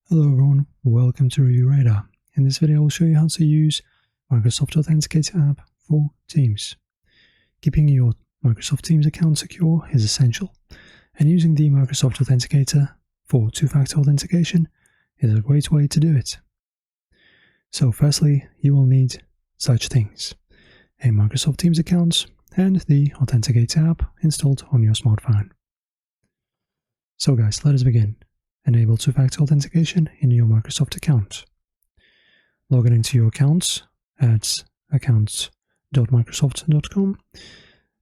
Hello everyone, welcome to Review Radar. In this video I will show you how to use Microsoft Authenticator app for Teams. Keeping your Microsoft Teams account secure is essential, and using the Microsoft Authenticator for two-factor authentication is a great way to do it. So firstly, you will need such things: a Microsoft Teams account and the Authenticator app installed on your smartphone. So guys, let us begin. Enable two-factor authentication in your Microsoft account. Log into your accounts at accounts.microsoft.com.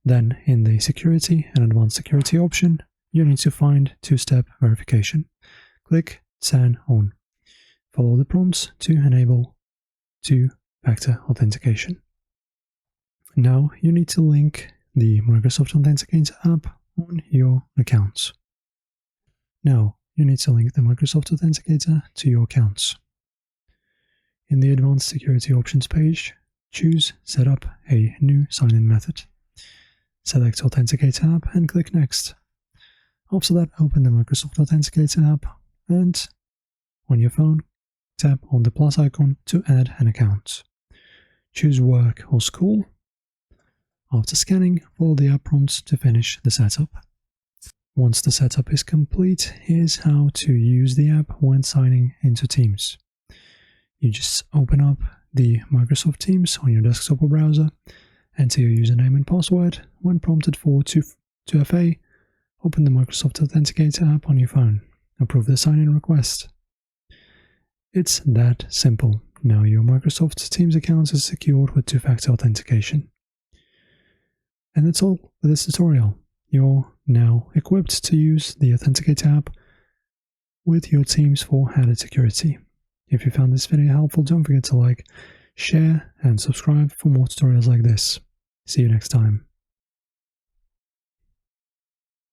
Then in the Security and Advanced Security option, you need to find two-step verification. Click Turn On. Follow the prompts to enable two-factor authentication. Now you need to link the Microsoft Authenticator app on your accounts. Now, you need to link the Microsoft Authenticator to your accounts. In the Advanced Security Options page, choose Set up a new sign-in method. Select Authenticator app and click Next. After that, open the Microsoft Authenticator app and, on your phone, tap on the plus icon to add an account. Choose Work or School. After scanning, follow the app prompts to finish the setup. Once the setup is complete, here's how to use the app when signing into Teams. You just open up the Microsoft Teams on your desktop or browser, enter your username and password. When prompted for 2FA, open the Microsoft Authenticator app on your phone. Approve the sign-in request. It's that simple. Now your Microsoft Teams account is secured with two-factor authentication. And that's all for this tutorial. You're now equipped to use the Authenticator app with your Teams for added security. If you found this video helpful, don't forget to like, share, and subscribe for more tutorials like this. See you next time.